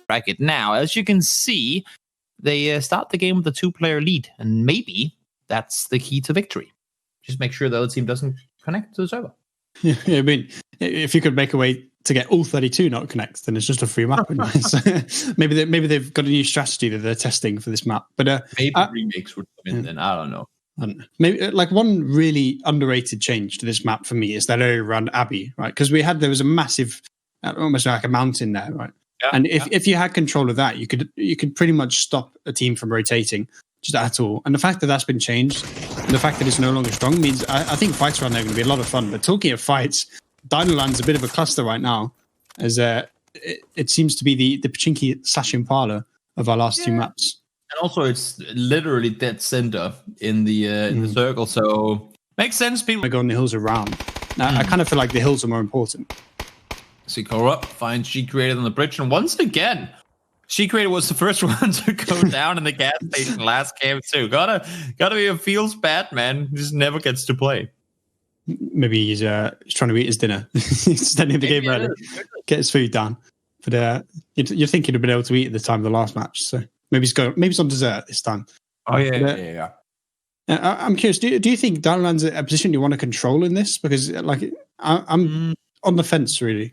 bracket. Now, as you can see, they start the game with a 2-player lead, and maybe that's the key to victory. Just make sure the other team doesn't connect to the server. Yeah, I mean, if you could make a way to get all 32 not connect, then it's just a free map. maybe they've got a new strategy that they're testing for this map. But maybe remakes would come in then. I don't know. Maybe like one really underrated change to this map for me is that area around Abbey, right? Because there was a massive, almost like a mountain there, right? Yeah, and if you had control of that, you could pretty much stop a team from rotating just at all. And the fact that that's been changed, and the fact that it's no longer strong, means I think fights around there are going to be a lot of fun. But talking of fights, Dinoland's a bit of a cluster right now, as it seems to be the Pachinki/Impala of our last two maps. And also, it's literally dead center in the circle, so makes sense. People go on the hills around. Now, I kind of feel like the hills are more important. Sikora finds She Created on the bridge, and once again, She Created was the first one to go down in the gas station last game too. Gotta be a feels bad man. He just never gets to play. Maybe he's trying to eat his dinner. He's standing the game ready, get his food down. But you'd think he'd have been able to eat at the time of the last match, so. Maybe it's on dessert this time. Oh, yeah. I'm curious, do you think Dinoland's a position you want to control in this? Because I'm on the fence, really.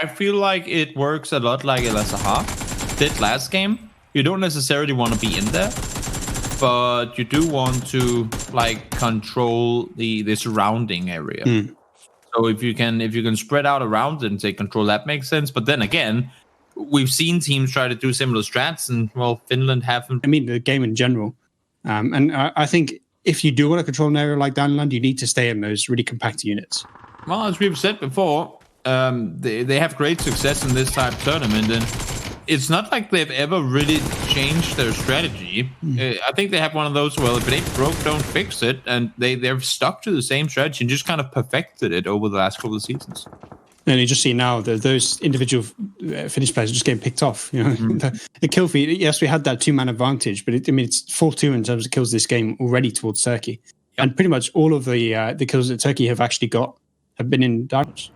I feel like it works a lot like LSH did last game. You don't necessarily want to be in there, but you do want to control the surrounding area. So if you can spread out around and take control, that makes sense. But then again, we've seen teams try to do similar strats, and Finland haven't. I mean, the game in general. And I think if you do want to control an area like Dinoland, you need to stay in those really compact units. Well, as we've said before, they have great success in this type of tournament, and it's not like they've ever really changed their strategy. I think they have one of those, well, if it ain't broke, don't fix it, and they're stuck to the same strategy and just kind of perfected it over the last couple of seasons. And you just see now that those individual Finnish players are just getting picked off. You know, the kill feed. Yes, we had that 2-man advantage, but it's 4-2 in terms of kills this game already towards Turkey, and pretty much all of the kills that Turkey have actually got have been in Dinos.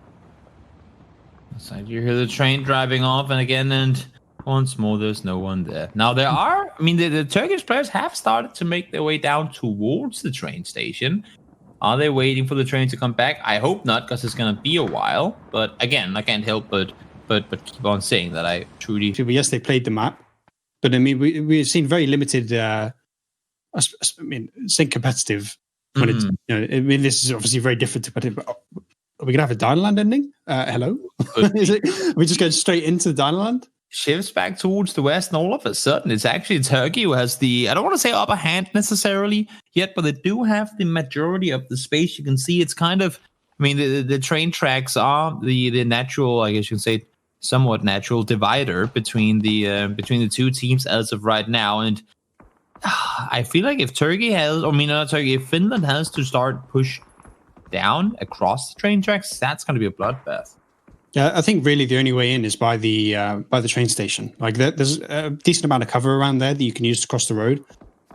So you hear the train driving off, and once more, there's no one there. Now there are. I mean, the Turkish players have started to make their way down towards the train station. Are they waiting for the train to come back? I hope not, because it's going to be a while. But again, I can't help but keep on saying that I truly... Yes, they played the map. But I mean, we've seen very limited, sync competitive. When it's, this is obviously very different to competitive. But are we going to have a Dinoland ending? Hello? Are we just going straight into Dinoland? Shifts back towards the west, and all of a sudden it's actually Turkey who has the, I don't want to say upper hand necessarily yet, but they do have the majority of the space. You can see it's kind of, I mean, the train tracks are the natural, I guess you can say, somewhat natural divider between the two teams as of right now. And I feel like if if Finland has to start push down across the train tracks, that's going to be a bloodbath. Yeah, I think really the only way in is by the train station. Like there's a decent amount of cover around there that you can use to cross the road.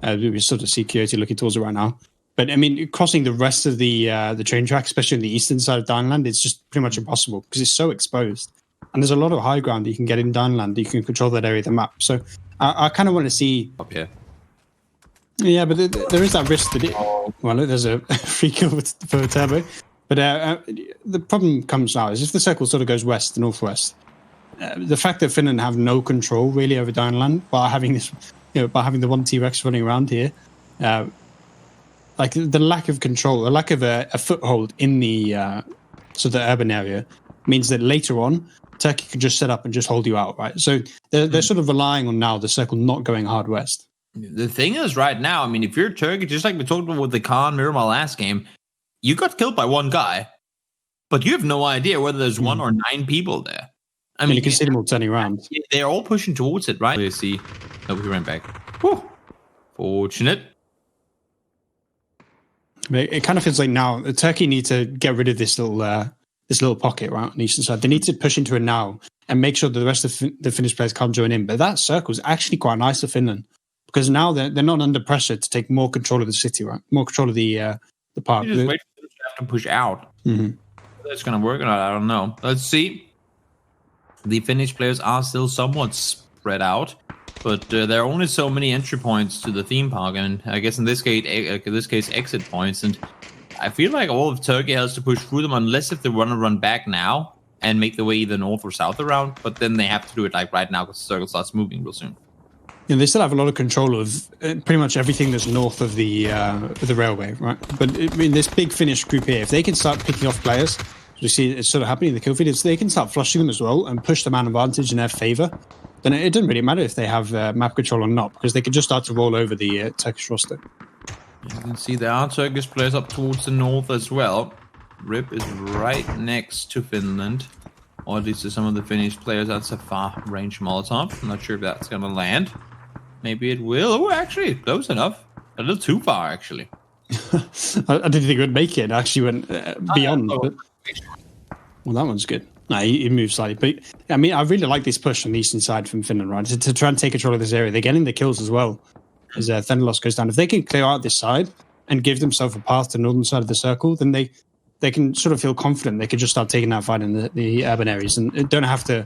We sort of see Kyoto looking towards it right now. But I mean, crossing the rest of the train track, especially on the eastern side of Dinoland, it's just pretty much impossible because it's so exposed. And there's a lot of high ground that you can get in Dinoland. You can control that area of the map. So I kind of want to see. Up here. Yeah, but there is that risk that there's a free kill for Turbo. But the problem comes now is if the circle sort of goes west to northwest, the fact that Finland have no control really over Dinoland by having this, by having the one T-Rex running around here, like the lack of control, the lack of a foothold in the sort of the urban area means that later on Turkey can just set up and just hold you out, right? So they're sort of relying on now the circle not going hard west. The thing is, right now, I mean, if you're Turkey, just like we talked about with the Khan Miramar last game, you got killed by one guy, but you have no idea whether there's 1 or 9 people there. I mean, you can see them all turning around. They're all pushing towards it, right? You see, nobody ran back. Whew. Fortunate. It kind of feels like now Turkey need to get rid of this little pocket right on the eastern side. They need to push into it now and make sure that the rest of the Finnish players can't join in. But that circle is actually quite nice for Finland because now they're not under pressure to take more control of the city, right? More control of the park. You just wait for them to have to push out. Mm-hmm. That's going to work or not, I don't know. Let's see. The Finnish players are still somewhat spread out. But there are only so many entry points to the theme park, and I guess in this case, exit points. And I feel like all of Turkey has to push through them, unless if they want to run back now and make the way either north or south around. But then they have to do it like right now because the circle starts moving real soon. Yeah, they still have a lot of control of pretty much everything that's north of the railway, right? But I mean, this big Finnish group here, if they can start picking off players, you see it's sort of happening in the kill feed, they can start flushing them as well and push the man advantage in their favor. Then it doesn't really matter if they have map control or not, because they can just start to roll over the Turkish roster. You can see there are Turkish players up towards the north as well. Rip is right next to Finland, or at least to some of the Finnish players. That's a far-range Molotov. I'm not sure if that's going to land. Maybe it will. Oh, actually, close enough. A little too far, actually. I didn't think it would make it. It actually went beyond. But... Well, that one's good. No, he moved slightly. But, I mean, I really like this push on the eastern side from Finland, right? To try and take control of this area. They're getting the kills as well as Thunderloss goes down. If they can clear out this side and give themselves a path to the northern side of the circle, then they can sort of feel confident. They could just start taking that fight in the urban areas and don't have to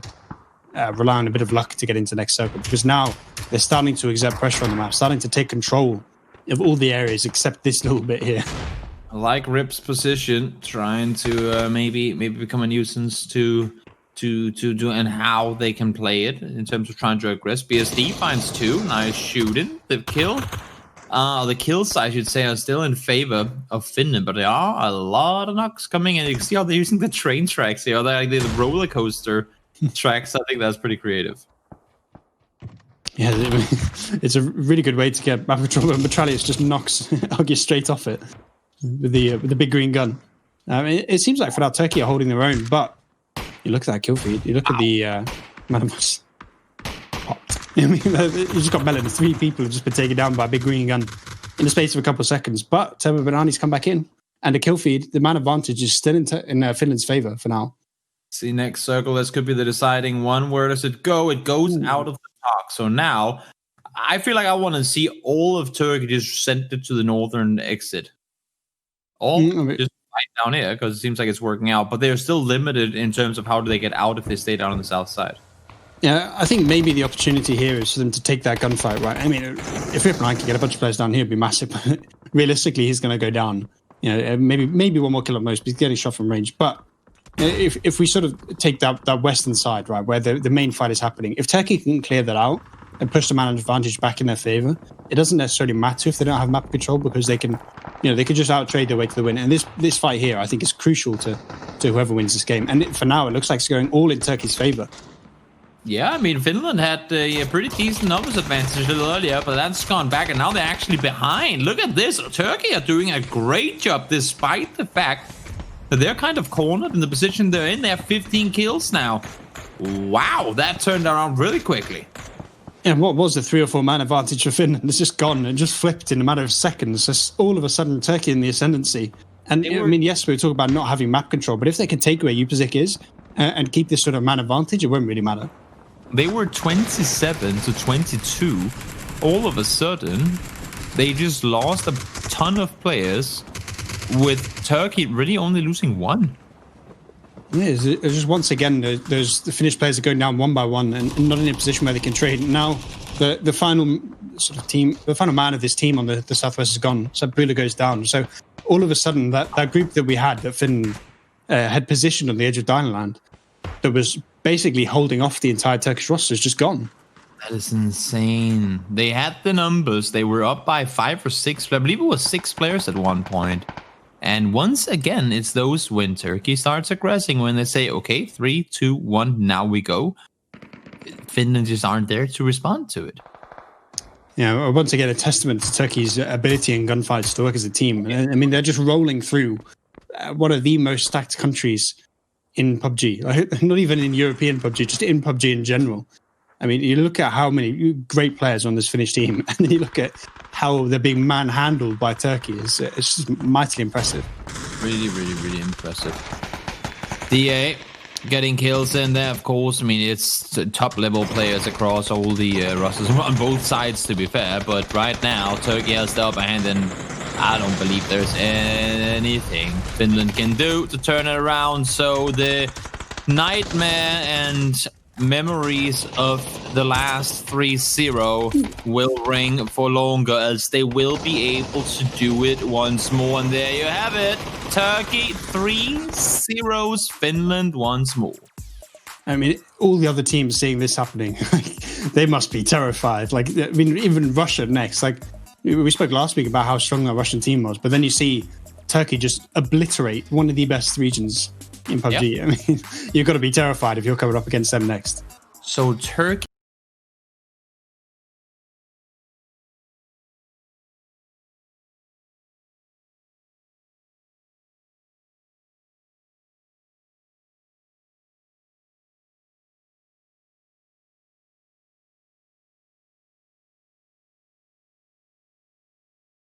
rely on a bit of luck to get into the next circle, because now they're starting to exert pressure on the map, starting to take control of all the areas except this little bit here. I like Rip's position, trying to maybe become a nuisance to do and how they can play it in terms of trying to aggress. BSD finds 2. Nice shooting. The kills, I should say, are still in favor of Finland, but there are a lot of knocks coming, and you can see how they're using the train tracks here. They're like the roller coaster tracks. I think that's pretty creative. Yeah, it's a really good way to get map control, but Metralius just knocks Huggy straight off it with the big green gun. It seems like for now Turkey are holding their own, but you look at that kill feed, you look at the man of us popped. I mean, you just got Melon. 3 people have just been taken down by a big green gun in the space of a couple of seconds, but Turbo Banani's come back in, and the kill feed, the man advantage is still in Finland's favor for now. See, next circle, this could be the deciding one. Where does it go? It goes out of the park. So now, I feel like I want to see all of Turkey just sent it to the northern exit. Just right down here, because it seems like it's working out. But they're still limited in terms of how do they get out if they stay down on the south side. Yeah, I think maybe the opportunity here is for them to take that gunfight, right? I mean, if Rip and I can get a bunch of players down here, it'd be massive. But realistically, he's going to go down. You know, maybe one more kill at most, but he's getting shot from range. But if we sort of take that western side, right, where the main fight is happening, if Turkey can clear that out and push the man advantage back in their favor, it doesn't necessarily matter if they don't have map control, because they can just outtrade their way to the win. And this fight here, I think, is crucial to whoever wins this game. And for now, it looks like it's going all in Turkey's favor. Yeah, I mean, Finland had a pretty decent numbers advantage a little earlier, but that's gone back, and now they're actually behind. Look at this. Turkey are doing a great job, despite the fact that they're kind of cornered in the position they're in. They have 15 kills now. Wow, that turned around really quickly. And what was the 3 or 4 man advantage for Finland? It's just gone and just flipped in a matter of seconds. Just all of a sudden, Turkey in the ascendancy. And I mean, yes, we were talking about not having map control, but if they can take where Upasic is and keep this sort of man advantage, it won't really matter. They were 27 to 22. All of a sudden, they just lost a ton of players, with Turkey really only losing 1. Yeah, it's just once again, the Finnish players are going down one by one and not in a position where they can trade. Now, the final sort of team, the final man of this team on the southwest is gone. So Bula goes down. So all of a sudden, that group that we had, that Finland had positioned on the edge of Dynaland, that was basically holding off the entire Turkish roster, is just gone. That is insane. They had the numbers. They were up by 5 or 6. I believe it was 6 players at one point. And once again, it's those when Turkey starts aggressing, when they say, okay, 3, 2, 1, now we go. Finland just aren't there to respond to it. Yeah, once again, a testament to Turkey's ability in gunfights to work as a team. I mean, they're just rolling through one of the most stacked countries in PUBG. Not even in European PUBG, just in PUBG in general. I mean, you look at how many great players on this Finnish team, and then you look at how they're being manhandled by Turkey. It's just mightily impressive. Really, really, really impressive. DA getting kills in there, of course. I mean, it's top-level players across all the rosters on both sides, to be fair. But right now, Turkey has the upper hand, and I don't believe there's anything Finland can do to turn it around. So the Nightmare and memories of the last 3-0 will ring for longer, as they will be able to do it once more. And there you have it. Turkey 3-0 Finland once more. I mean, all the other teams seeing this happening, they must be terrified. Like, I mean, even Russia next. Like, we spoke last week about how strong that Russian team was, but then you see Turkey just obliterate one of the best regions in PUBG. Yep. I mean, you've got to be terrified if you're coming up against them next. So Turkey